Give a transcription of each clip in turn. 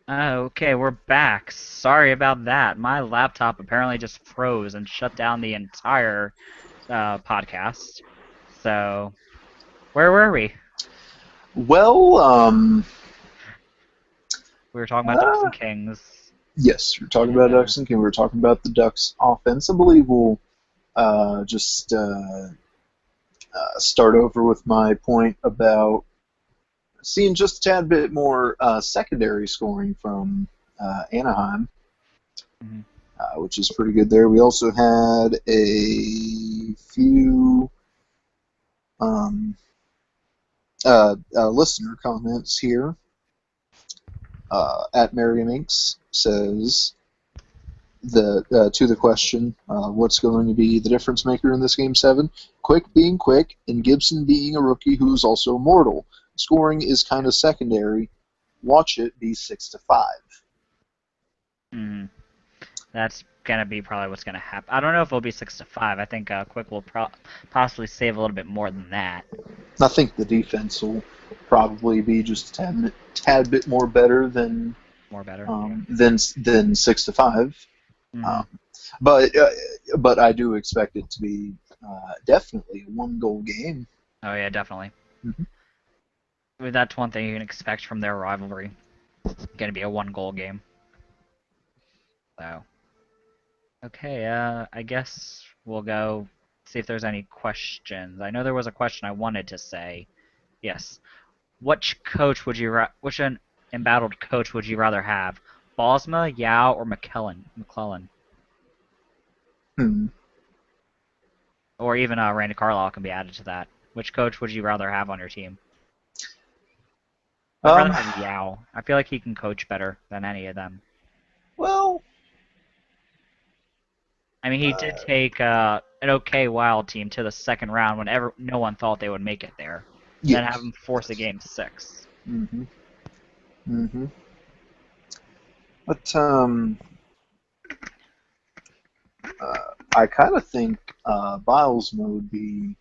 Okay, we're back. Sorry about that. My laptop apparently just froze and shut down the entire podcast. So, where were we? Well, We were talking about Ducks uh, and Kings. yes, we're talking about And Ducks and King. We're talking about the Ducks offense. I believe we'll just start over with my point about seeing just a tad bit more secondary scoring from Anaheim, mhm. which is pretty good there. We also had a few um, listener comments here. At Merriam Inks says to the question, what's going to be the difference maker in this game seven? Quick being quick, and Gibson being a rookie who's also mortal. Scoring is kind of secondary. Watch it be 6-5. Mhm. That's gonna be probably what's gonna happen. I don't know if it'll be 6-5. I think Quick will possibly save a little bit more than that. I think the defense will probably be just a tad bit more better than More better. Yeah. than 6-5. Hmm. Um, but I do expect it to be definitely a one goal game. Oh yeah, definitely. Mm-hmm. I mean, that's one thing you can expect from their rivalry. Gonna be a one-goal game. So. Okay, I guess we'll go see if there's any questions. I know there was a question I wanted to say. Yes. Which an embattled coach would you rather have? Bosma, Yao, or McClellan? Hmm. Or even Randy Carlisle can be added to that. Which coach would you rather have on your team? I'd rather Um, have Yao. I feel like he can coach better than any of them. well, I mean, he did take an okay Wild team to the second round when no one thought they would make it there, and then have yes. them force a game six. Mm-hmm. Mm-hmm. But I kind of think Bilesma would be.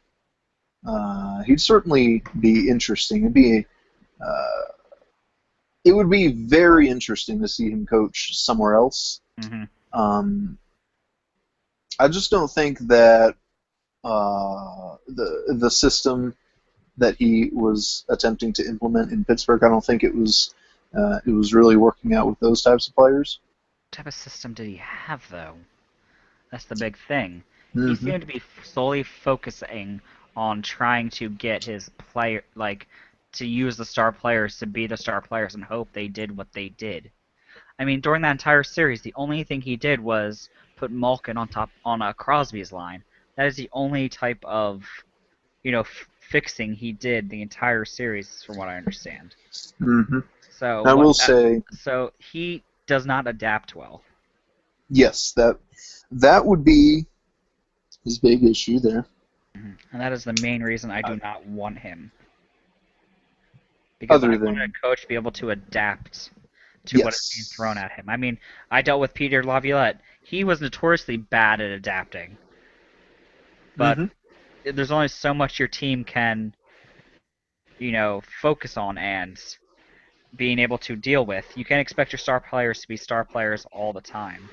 He'd certainly be interesting. Uh, it would be very interesting to see him coach somewhere else. Hmm. Um, I just don't think that the system that he was attempting to implement in Pittsburgh, I don't think it was really working out with those types of players. What type of system did he have, though? That's the big thing. He Mm-hmm. seemed to be solely focusing on trying to get his player, like, to use the star players to be the star players and hope they did what they did. I mean, during that entire series, the only thing he did was put Malkin on top on Crosby's line. That is the only type of, fixing he did the entire series, from what I understand. Mm-hmm. So I what? will say, So he does not adapt well. yes, that would be his big issue there. Mhm. And that is the main reason I Uh, do not want him. Because I other want a than coach to be able to adapt to what is being thrown yes. at him. I mean, I dealt with Peter Laviolette. He was notoriously bad at adapting, but Mm-hmm. there's only so much your team can, focus on and being able to deal with. You can't expect your star players to be star players all the time.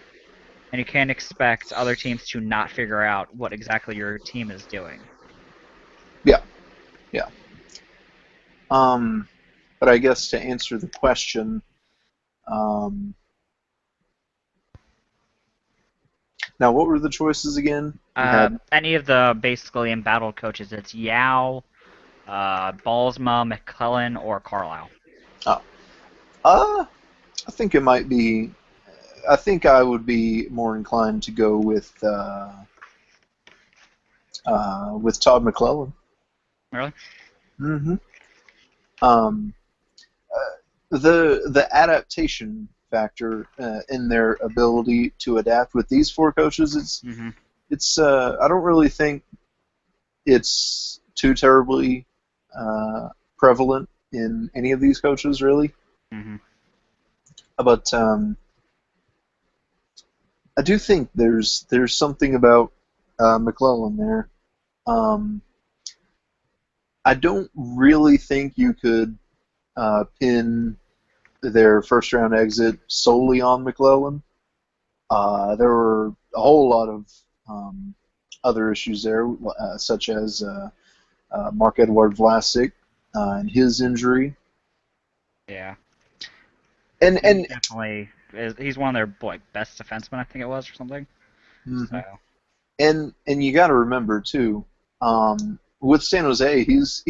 And you can't expect other teams to not figure out what exactly your team is doing. Yeah, yeah. Um, but I guess to answer the question, um, now what were the choices again? You had Any of the basically embattled coaches, it's Yao, Ballsma, McClellan, or Carlisle. oh, I think it might be. I think I would be more inclined to go with Todd McClellan. Really? Mm-hmm. Um, the adaptation factor in their ability to adapt with these four coaches, Mm-hmm. it's I don't really think it's too terribly prevalent in any of these coaches really. Mm-hmm. But I do think there's something about McClellan there. Um, I don't really think you could pin. their first round exit solely on McClellan. There were a whole lot of other issues there, such as Mark Edward Vlasic and his injury. Yeah. And He definitely he's one of their best defensemen, I think it was, or something. mm-hmm. So. and you got to remember too, with San Jose, he's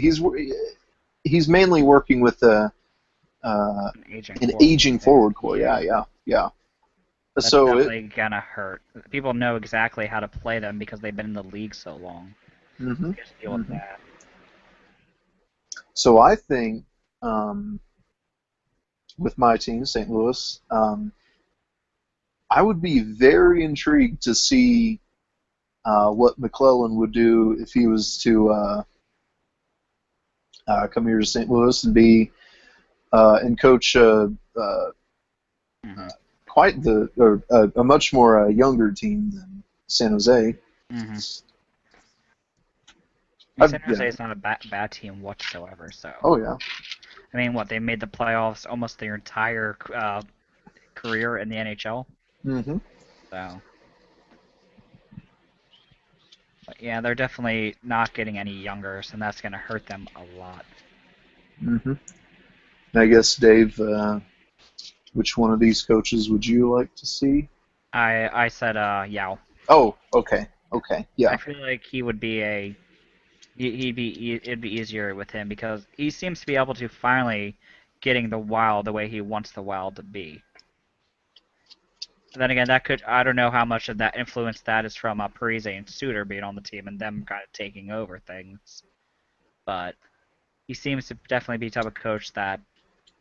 mainly working with an aging forward core. Yeah. That's So definitely gonna hurt. People know exactly how to play them because they've been in the league so long. mm-hmm, Just deal with that. So I think with my team, St. Louis, I would be very intrigued to see what McClellan would do if he was to come here to St. Louis and be and coach Mm-hmm. quite a much more younger team than San Jose. Mm-hmm. San Jose is not a bad team whatsoever. So. Oh yeah. I mean, what, they made the playoffs almost their entire career in the NHL. Mm-hmm. So. But yeah, they're definitely not getting any younger, so that's gonna hurt them a lot. Mm-hmm. I guess, Dave, which one of these coaches would you like to see? I said Yao. Oh, okay, yeah. I feel like he would be it'd be easier with him because he seems to be able to finally getting the Wild the way he wants the Wild to be. And then again, I don't know how much of that influence that is from Parise and Suter being on the team and them kind of taking over things. But he seems to definitely be the type of coach that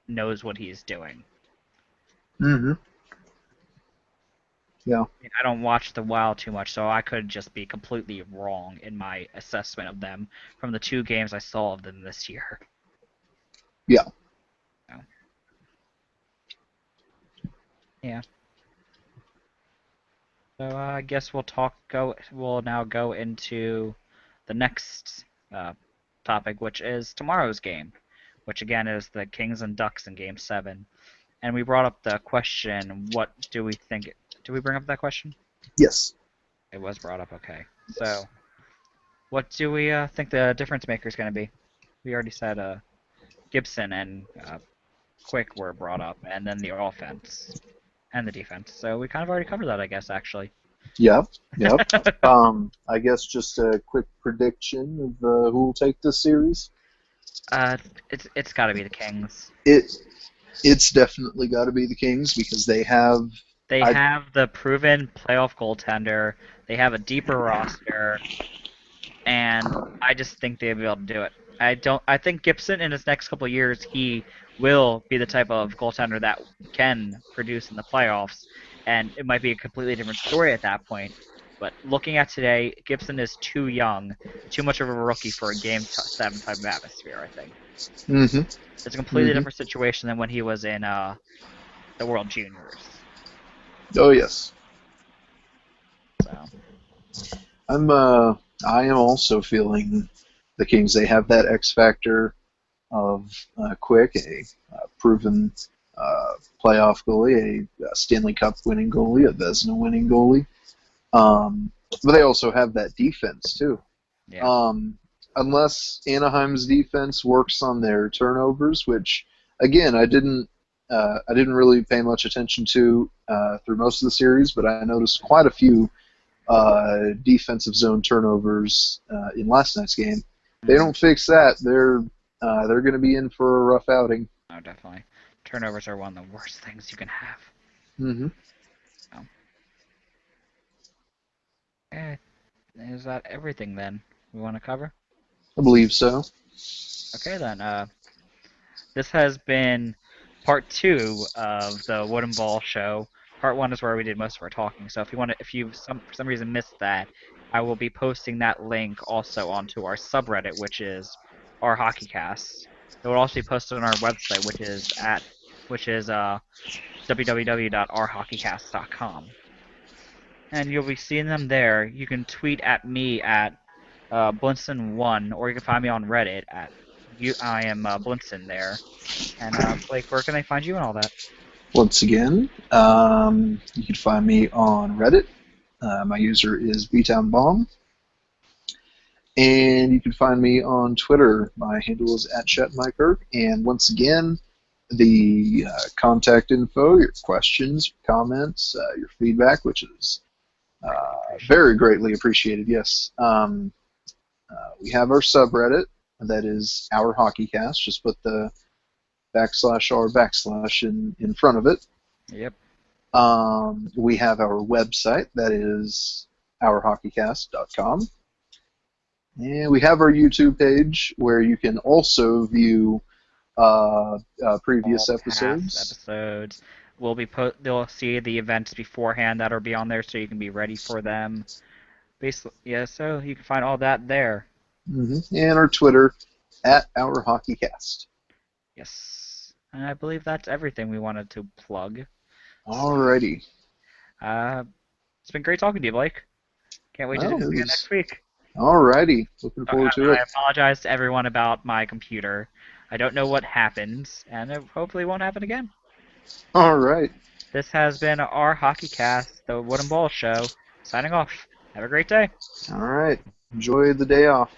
knows what he's doing. Mm-hmm. Yeah. I don't watch the Wild too much, so I could just be completely wrong in my assessment of them from the 2 games I saw of them this year. Yeah. So, yeah. So I guess we'll now go into the next topic, which is tomorrow's game, which again is the Kings and Ducks in Game 7. And we brought up the question, what do we think? Did we bring up that question? Yes. It was brought up, okay. So, what do we think the difference maker is going to be? We already said Gibson and Quick were brought up, and then the offense and the defense. So we kind of already covered that, I guess, actually. Yep. I guess just a quick prediction of who will take this series. It's got to be the Kings. It's definitely got to be the Kings because they have the proven playoff goaltender. They have a deeper roster, and I just think they'll be able to do it. I think Gibson in his next couple of years, he will be the type of goaltender that can produce in the playoffs, and it might be a completely different story at that point. But looking at today, Gibson is too young, too much of a rookie for a Game 7 type of atmosphere, I think. Mm-hmm. It's a completely different situation than when he was in the World Juniors. Oh yes. So. I am also feeling the Kings. They have that X factor of Quick, a proven playoff goalie, a Stanley Cup winning goalie, a Vezina winning goalie. But they also have that defense too. Yeah. Unless Anaheim's defense works on their turnovers, which again I didn't really pay much attention to through most of the series, but I noticed quite a few defensive zone turnovers in last night's game. They don't fix that, they're going to be in for a rough outing. Oh, definitely. Turnovers are one of the worst things you can have. Mm-hmm. So. Is that everything then we want to cover? I believe so. Okay then. This has been part 2 of the Wooden Ball Show. Part 1 is where we did most of our talking. So if you for some reason missed that, I will be posting that link also onto our subreddit, which is our HockeyCast. It will also be posted on our website, which is www.ourhockeycast.com. And you'll be seeing them there. You can tweet at me at Blinson1, or you can find me on Reddit at I am Blinson there. And Blake, where can they find you and all that? Once again, you can find me on Reddit. My user is btownbomb. And you can find me on Twitter. My handle is @ChetMyKirk. And once again, the contact info, your questions, comments, your feedback, which is very greatly appreciated, yes. We have our subreddit, that is Our HockeyCast. Just put the /r/ in front of it. Yep. We have our website, that is ourhockeycast.com. And we have our YouTube page where you can also view previous All past episodes. episodes will be they'll see the events beforehand that'll be on there, so you can be ready for them. Basically, yeah. So you can find all that there. And our Twitter, @OurHockeyCast. Yes. And I believe that's everything we wanted to plug. Alrighty. It's been great talking to you, Blake. Can't wait to do this again next week. Alrighty. Looking forward to it. I apologize to everyone about my computer. I don't know what happened, and it hopefully won't happen again. Alright. This has been our Hockey Cast, the Wooden Ball Show. Signing off. Have a great day. Alright. Enjoy the day off.